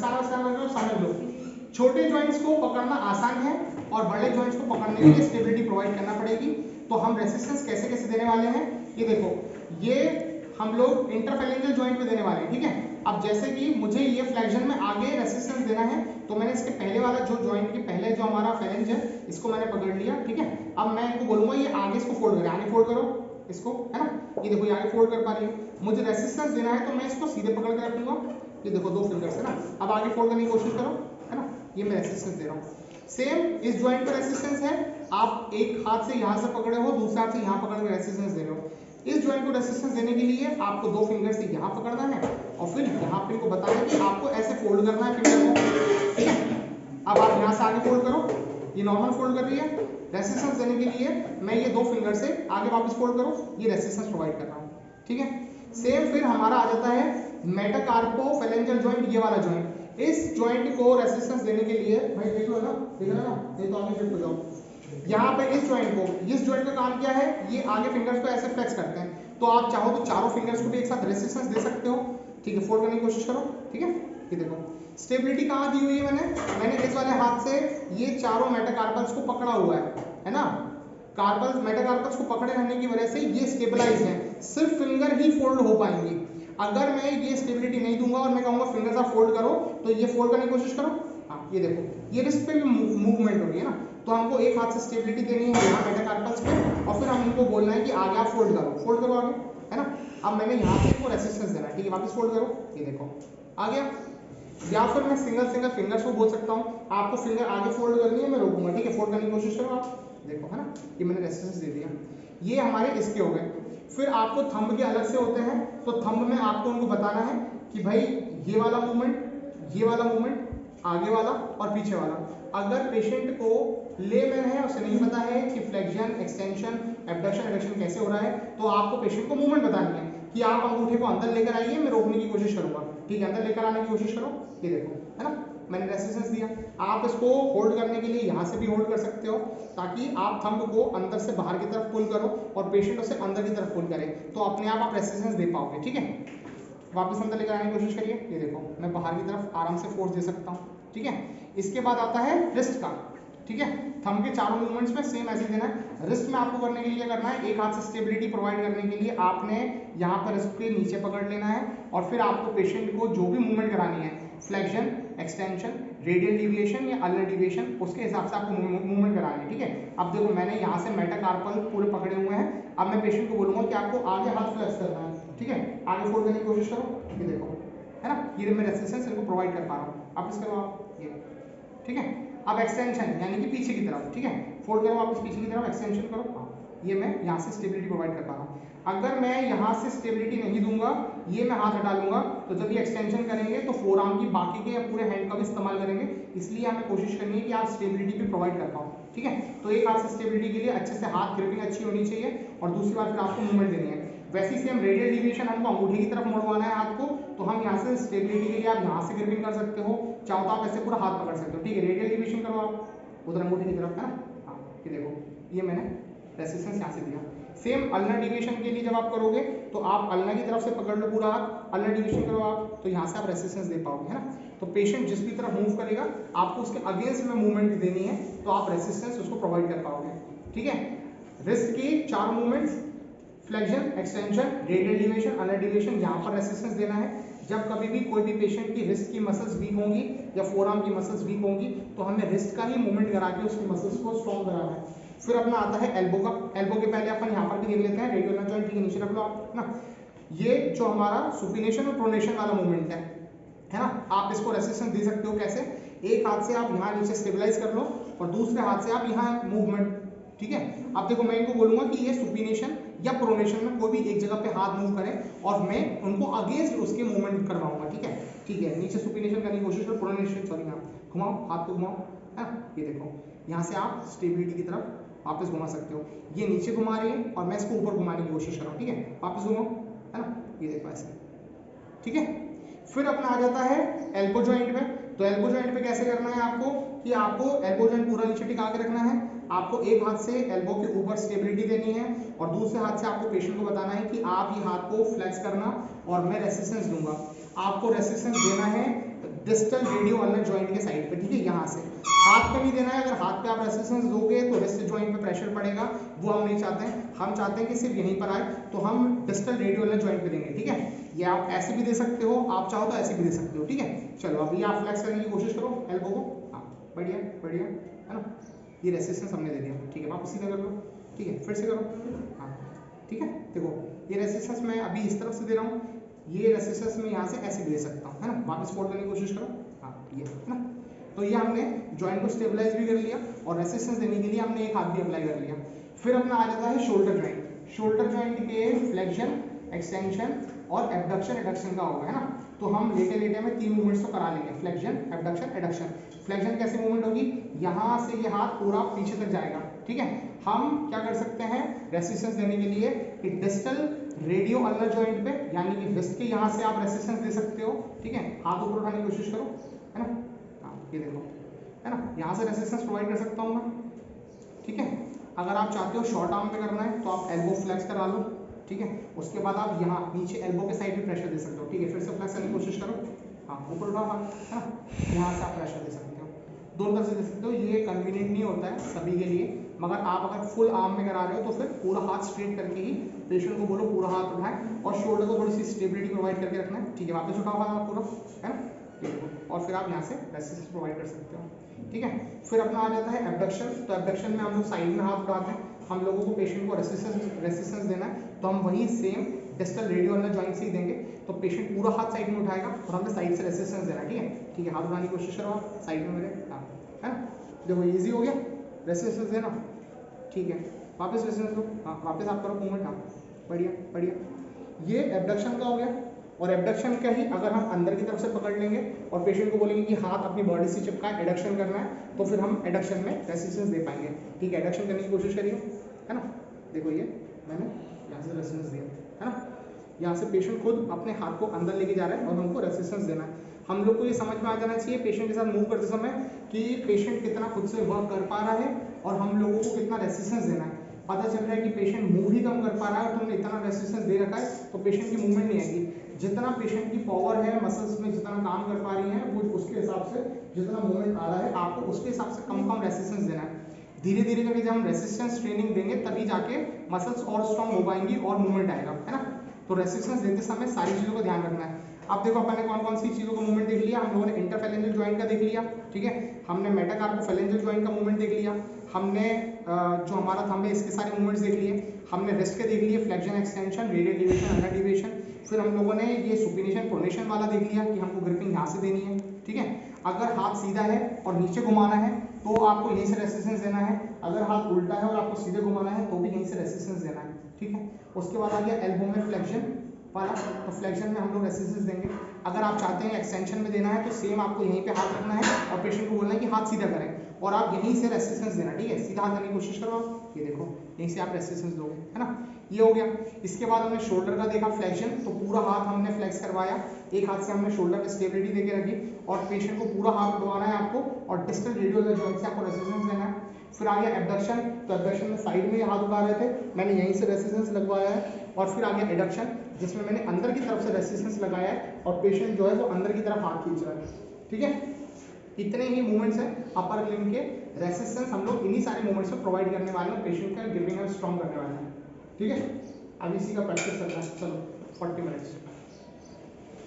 दस्ताना समझ लो। छोटे जॉइंट्स को पकड़ना आसान है और बड़े जॉइंट्स को पकड़ने के लिए स्टेबिलिटी प्रोवाइड करना पड़ेगी। तो हम रेसिस्टेंस कैसे कैसे देने वाले हैं, ये देखो, ये हम लोग इंटरफेरेंशियल जॉइंट पे देने वाले हैं, ठीक है। अब जैसे कि मुझे ये फ्लेक्शन में आगे रेसिस्टेंस देना है, तो मैंने इसके पहले वाला जो जॉइंट के पहले जो हमारा फेरेंज है इसको मैंने पकड़ लिया, ठीक है। अब मैं इनको बोलूंगा ये आगे इसको फोल्ड करे, आगे फोल्ड करो इसको, है ना, ये देखो ये आगे फोल्ड कर पा रही है। मुझे रेसिस्टेंस देना है तो मैं इसको सीधे पकड़ के रखूंगा, ये देखो 2 फिंगर से ना। अब आगे फोल्ड करने की कोशिश करो, है ना, ये मैं रेसिस्टेंस दे रहा हूँ। सेम इस जॉइंट पर रेसिस्टेंस है, आप एक हाथ से यहाँ से पकड़े हो, दूसरे हाथ से यहाँ पकड़ के रेसिस्टेंस दे रहे हो। इस जॉइंट को रेसिस्टेंस देने के लिए आपको 2 फिंगर से यहाँ पकड़ना है और फिर यहाँ पे इनको बताना है कि आपको ऐसे फोल्ड करना है फिंगर को, ठीक है। अब आप यहाँ से आगे फोल्ड करो, ये नॉर्मल फोल्ड कर रही है। रेसिस्टेंस देने के लिए मैं ये 2 फिंगर से आगे वापस फोल्ड करो, ये रेसिस्टेंस प्रोवाइड कर रहा हूँ, ठीक है। सेम फिर हमारा आ जाता है मेटाकार्पोफेरेंजियल जॉइंट, ये वाला जॉइंट। इस जॉइंट को रेसिस्टेंस देने के लिए भाई देख लो ना, देख रहे ना, ये तो आगे शिफ्ट हो जाओ। यहाँ पे इस जॉइंट का काम क्या है, ये आगे फिंगर्स को ऐसे फ्लेक्स करते हैं। तो आप चाहो तो चारों फिंगर्स को भी एक साथ रेसिस्टेंस दे सकते हो, ठीक है। फोल्ड करने की कोशिश करो, ठीक है। ये देखो स्टेबिलिटी कहाँ दी हुई है, मैंने इस वाले हाथ से ये चारों मेटाकार्पल्स को पकड़ा हुआ है ना। कार्पल्स मेटाकार्पल्स को पकड़े रहने की वजह से ये स्टेबलाइज है, सिर्फ फिंगर ही फोल्ड हो पाएंगे। अगर मैं ये स्टेबिलिटी नहीं दूंगा और मैं कहूंगा फिंगर्स आप फोल्ड करो, तो ये फोल्ड करने की कोशिश करो, हाँ ये देखो ये रिस्ट पे भी मूवमेंट हो रही है ना। तो हमको एक हाथ से स्टेबिलिटी देनी है यहाँ मेटाकार्पल्स पे और फिर हम इनको बोलना है कि आगे आप फोल्ड करो आगे, है ना। अब मैंने यहाँ से इनको रेसिस्टेंस देना है, ठीक है, वापस फोल्ड करो, ये देखो आ गया। या फिर मैं सिंगल फिंगर्स को बोल सकता हूँ, आपको फिंगर आगे फोल्ड करनी है, मैं रोकूंगा, ठीक है। फोल्ड करने की कोशिश करो आप, देखो, है ना, ये मैंने रेसिस्टेंस दे दिया। ये हमारे इसके हो गए। फिर आपको थंब के अलग से होते हैं, तो थंब में आपको उनको बताना है कि भाई ये वाला मूवमेंट, आगे वाला और पीछे वाला। अगर पेशेंट को लेमैन है, उसे नहीं पता है कि फ्लेक्शन, एक्सटेंशन, एब्डक्शन, एडक्शन कैसे हो रहा है, तो आपको पेशेंट को मूवमेंट बतानी है कि आप अंगूठे को अंदर लेकर आइए, मैं रोकने की कोशिश करूंगा, ठीक है, अंदर लेकर आने की कोशिश करो, ये देखो, है ना, मैंने रेसिस्टेंस दिया। आप इसको होल्ड करने के लिए यहाँ से भी होल्ड कर सकते हो, ताकि आप थंब को अंदर से बाहर की तरफ पुल करो और पेशेंट उसे अंदर की तरफ पुल करे, तो अपने आप रेसिस्टेंस दे पाओगे, ठीक है। वापस अंदर लेकर आने की कोशिश करिए, ये देखो मैं बाहर की तरफ आराम से फोर्स दे सकता हूँ, ठीक है। इसके बाद आता है रिस्ट का, ठीक है। थंब के चारों मूवमेंट्स में सेम ऐसे देना है। रिस्ट में आपको करने के लिए क्या करना है, एक हाथ से स्टेबिलिटी प्रोवाइड करने के लिए आपने यहाँ पर रिस्ट के नीचे पकड़ लेना है और फिर आपको पेशेंट को जो भी मूवमेंट करानी है, फ्लेक्शन, एक्सटेंशन, रेडियल डिविएशन या अल्नर डिविएशन, उसके हिसाब से आपको मूवमेंट करानी है, ठीक है। अब देखो मैंने यहाँ से मेटाकार्पल पूरे पकड़े हुए हैं, अब मैं पेशेंट को बोलूंगा कि आपको आगे हाथ फ्लेक्स करना है, ठीक है, आगे फोल्ड करने की कोशिश करो, ये देखो, है ना, ये मैं रेसिस्टेंस इनको प्रोवाइड कर पा रहा हूँ। आप इसको आप ये, ठीक है। अब एक्सटेंशन यानी कि पीछे की तरफ, ठीक है, फोल्ड करो वापस पीछे की तरफ, एक्सटेंशन करो, हाँ, ये मैं यहाँ से स्टेबिलिटी प्रोवाइड कर पा रहा हूँ। अगर मैं यहाँ से स्टेबिलिटी नहीं दूंगा, ये मैं हाथ हटा लूंगा, तो जब ये एक्सटेंशन करेंगे तो फोर आर्म की बाकी के या पूरे हैंड का भी इस्तेमाल करेंगे, इसलिए हमें कोशिश करनी है कि आप स्टेबिलिटी भी प्रोवाइड कर पाओ, ठीक है। तो एक हाथ से स्टेबिलिटी के लिए अच्छे से हाथ ग्रिपिंग अच्छी होनी चाहिए और दूसरी बात फिर आपको मूवमेंट देनी है। वैसे ही सेम रेडियल डिविएशन हमको अंगूठे की तरफ मोड़वाना है हाथ को, तो हम यहाँ से स्टेबिलिटी के लिए आप यहाँ से ग्रिपिंग कर सकते हो, चाहो तो आप ऐसे पूरा हाथ पकड़ सकते हो, ठीक है। रेडियल डिविएशन करो आप उधर अंगूठे की तरफ, है ना, हाँ, ये देखो ये मैंने रेसिस्टेंस यहाँ से दिया। सेम अल्नर डिविएशन के लिए जब आप करोगे तो आप अल्नर की तरफ से पकड़ लो पूरा हाथ, अल्नर डिविएशन करो आप, तो यहाँ से आप रेसिस्टेंस दे पाओगे, है ना। तो पेशेंट जिस भी तरफ मूव करेगा आपको उसके अगेंस्ट में मूवमेंट देनी है, तो आप रेसिस्टेंस उसको प्रोवाइड कर पाओगे, ठीक है। रिस्ट के 4 movements, flexion, extension, radial deviation, ulnar deviation, यहाँ पर रेसिस्टेंस देना है। जब कभी भी कोई भी पेशेंट की रिस्ट की मसल्स वीक होंगी या फोरआर्म की मसल्स वीक होंगी, तो हमें रिस्ट का ही मूवमेंट करा के उसकी मसल्स को स्ट्रॉन्ग कराना है। फिर अपना आता है एल्बो का। एल्बो के पहले अपन यहाँ पर भी देख लेते हैं, रेडियल जॉइंट के नीचे रख लो आप ना। ये जो हमारा सुपिनेशन और प्रोनेशन वाला मूवमेंट है ना, आप इसको रेसिस्टेंस दे सकते हो कैसे, एक हाथ से आप यहाँ नीचे स्टेबलाइज कर लो और दूसरे हाथ से आप यहाँ मूवमेंट, ठीक है। अब देखो मैं इनको बोलूंगा कि ये सुपिनेशन या प्रोनेशन में कोई भी एक जगह पे हाथ मूव करें और मैं उनको अगेंस्ट उसके मूवमेंट करवाऊंगा, ठीक है। नीचे सुपिनेशन करने की कोशिश करो, प्रोनेशन सॉरी, यहाँ घुमाओ हाथ को घुमाओ, है ना, ये देखो यहाँ से आप स्टेबिलिटी की तरफ वापस घुमा सकते हो। ये नीचे घुमा रही है और मैं इसको ऊपर घुमाने की कोशिश कर रहा हूँ, ठीक है, वापस घुमाओ, है ना, ये देखो ऐसे, ठीक है। फिर अपना आ जाता है एल्बो जॉइंट में। तो एल्बो जॉइंट पे कैसे करना है आपको, कि आपको एल्बो जॉइंट पूरा नीचे टिका के रखना है। आपको एक हाथ से एल्बो के ऊपर स्टेबिलिटी देनी है और दूसरे हाथ से आपको पेशेंट को बताना है कि आप ये हाथ को फ्लेक्स करना और मैं रेसिस्टेंस दूंगा। आपको रेसिस्टेंस देना है डिस्टल रेडियो अल्नर जॉइंट के साइड पे, ठीक है, यहाँ से हाथ पे नहीं देना है। अगर हाथ पे आप रेसिस्टेंस दोगे तो रिस्ट जॉइंट पे प्रेशर पड़ेगा, वो हम नहीं चाहते हैं। हम चाहते हैं कि सिर्फ यहीं पर आए, तो हम डिस्टल रेडियो अल्नर जॉइंट पे देंगे, ठीक है। ये आप ऐसे भी दे सकते हो, आप चाहो तो ऐसे भी दे सकते हो, ठीक है। चलो अभी आप फ्लेक्स करने की कोशिश करो एल्बो को, हाँ बढ़िया बढ़िया, है ना। ये रेसिस्टेंस हमने दे दिया, ठीक है, वापस सीधा कर लो, ठीक है, फिर से करो, हाँ ठीक है। देखो ये रेसिस्टेंस मैं अभी इस तरफ से दे रहा हूँ, ये रेसिस्टेंस में यहाँ से ऐसे भी दे सकता हूँ, है ना। वापस फोल्ड करने की कोशिश करो, हाँ ये, है ना। तो ये हमने जॉइंट को स्टेबलाइज भी कर लिया और रेसिस्टेंस देने के लिए हमने एक हाथ भी अप्लाई कर लिया। फिर अपना आ जाता है शोल्डर जॉइंट। शोल्डर जॉइंट के फ्लेक्शन, एक्सटेंशन और एबडक्शन एडक्शन का होगा, है ना। तो हम लेटे लेटे में 3 मूवमेंट्स तो करा लेंगे, फ्लेक्शन, एबडक्शन, एडक्शन। फ्लेक्शन कैसे मूवमेंट होगी, यहाँ से ये हाथ पूरा पीछे तक जाएगा, ठीक है। हम क्या कर सकते हैं रेसिस्टेंस देने के लिए कि डिस्टल रेडियो अल्नर जॉइंट पे, यानी कि रिस्ट के यहाँ से आप रेसिस्टेंस दे सकते हो, ठीक है। हाथ ऊपर उठाने की कोशिश करो, है ना, हाँ ये देखो, है ना, यहाँ से रेसिस्टेंस प्रोवाइड कर सकता हूँ मैं, ठीक है। अगर आप चाहते हो शॉर्ट आर्म पे करना है तो आप एल्बो फ्लेक्स करा लो, ठीक है। उसके बाद आप यहाँ नीचे एल्बो के साइड भी प्रेशर दे सकते हो, ठीक है। फिर से फ्लेक्स करने की कोशिश करो, हाँ ऊपर उठाओ हाथ, है ना, यहाँ से आप प्रेशर दे सकते हो, दोनों तरफ से दे सकते हो। ये कन्वीनियंट नहीं होता है सभी के लिए, मगर आप अगर फुल आर्म में करा रहे हो तो फिर पूरा हाथ स्ट्रेट करके ही पेशेंट को बोलो पूरा हाथ उठाएं और शोल्डर को थोड़ी सी स्टेबिलिटी प्रोवाइड करके रखना है, ठीक है। वापस उठाओ हाथ पूरा, है ना, और फिर आप यहाँ से रेसिस्टेंस प्रोवाइड कर सकते हो, ठीक है। फिर अपना आ जाता है एबडक्शन। तो एबडक्शन में हम लोग साइड में हाथ उठाते हैं, हम लोगों को पेशेंट को रेसिस्टेंस देना है, तो हम वही same distal radio ulnar joint से ही देंगे। तो पेशेंट पूरा हाथ साइड में उठाएगा और हमें साइड से रेसिस्टेंस देना है, ठीक है, ठीक है। हाथ उठाने की कोशिश करो आप साइड में मेरे, हाँ, है ना। देखो इजी हो गया रेसिस्टेंस देना, ठीक है। वापस रेसिस्टेंस दो, हाँ वापस आप करो मूवमेंट, हाँ बढ़िया बढ़िया। ये एबडक्शन का हो गया। और एबडक्शन का ही अगर हम अंदर की तरफ से पकड़ लेंगे और पेशेंट को बोलेंगे कि हाथ अपनी बॉडी से चिपका एडक्शन करना है, तो फिर हम एडक्शन में रेसिस्टेंस दे पाएंगे, ठीक है। एडक्शन करने की कोशिश करिए, है ना। देखो ये मैंने यहाँ से रेसिस्टेंस दिया, है ना। यहाँ से पेशेंट खुद अपने हाथ को अंदर लेके जा रहा है और हमको रेसिस्टेंस देना है। हम लोग को ये समझ में आ जाना चाहिए पेशेंट के साथ मूव करते समय कि पेशेंट कितना खुद से वर्क कर पा रहा है और हम लोगों को कितना रेसिस्टेंस देना है। पता चल रहा है कि पेशेंट मूव ही कम कर पा रहा है और तुमने इतना रेसिस्टेंस दे रखा है तो पेशेंट की मूवमेंट नहीं आएगी। जितना पेशेंट की पावर है मसल्स में जितना काम कर पा रही है वो उसके हिसाब से जितना मूवमेंट आ रहा है आपको उसके हिसाब से कम रेसिस्टेंस देना है। धीरे धीरे करके जब हम रेसिस्टेंस ट्रेनिंग देंगे तभी जाके मसल्स और स्ट्रॉन्ग हो पाएंगी और मूवमेंट आएगा, है ना। तो रेसिस्टेंस देते समय सारी चीज़ों का ध्यान रखना है। अब देखो अपन ने कौन कौन सी चीज़ों का मूवमेंट देख लिया, हम लोगों ने इंटरफेलेंजल जॉइंट का देख लिया, ठीक है। हमने मेटाकार्पोफेलेंजल जॉइंट का मूवमेंट देख लिया, हमने जो हमारा थंब है इसके सारे मूवमेंट्स देख लिए, हमने रिस्ट के देख लिए, flexion, extension, radial deviation, ulnar deviation. फिर हम लोगों ने ये सुपिनेशन प्रोनेशन वाला देख लिया कि हमको ग्रिपिंग यहाँ से देनी है, ठीक है। अगर हाथ सीधा है और नीचे घुमाना है तो आपको यहीं से रेसिस्टेंस देना है, अगर हाथ उल्टा है और आपको सीधे घुमाना है तो भी यहीं से रेसिस्टेंस देना है, ठीक है। उसके बाद आ गया एल्बो में फ्लेक्शन वाला, तो फ्लेक्शन में हम लोग रेसिस्टेंस देंगे। अगर आप चाहते हैं एक्सटेंशन में देना है तो सेम आपको यहीं पे हाथ रखना है और पेशेंट को बोलना है कि हाथ सीधा करें और आप यहीं से रेसिस्टेंस देना, ठीक है। सीधा हाथ करने की कोशिश करो आप, ये देखो यहीं से आप रेसिस्टेंस दोगे, है ना। ये हो गया। इसके बाद हमने शोल्डर का देखा फ्लेक्शन, तो पूरा हाथ हमने फ्लेक्स करवाया, एक हाथ से हमने शोल्डर में स्टेबिलिटी देके रखी और पेशेंट को पूरा हाथ उठवाना है आपको और डिस्टल रेडियो अल्नर जॉइंट से आपको रेसिस्टेंस देना है। फिर आ गया एबडक्शन, तो एबडक्शन में साइड में हाथ उठा रहे थे, मैंने यहीं से रेसिस्टेंस लगवाया है। और फिर आ गया एडक्शन जिसमें मैंने अंदर की तरफ से रेसिस्टेंस लगाया है और पेशेंट जो है वो अंदर की तरफ हाथ खींच रहा है, ठीक है। इतने ही मूवमेंट्स हैं अपर लिम्ब के। रेसिस्टेंस हम लोग इन्हीं सारे मूवमेंट्स में प्रोवाइड करने वाले हैं, पेशेंट का ग्रिपिंग है स्ट्रॉन्ग करने वाले हैं, ठीक है। अब इसी का प्रैक्टिस करना है, चलो 40 मिनट्स।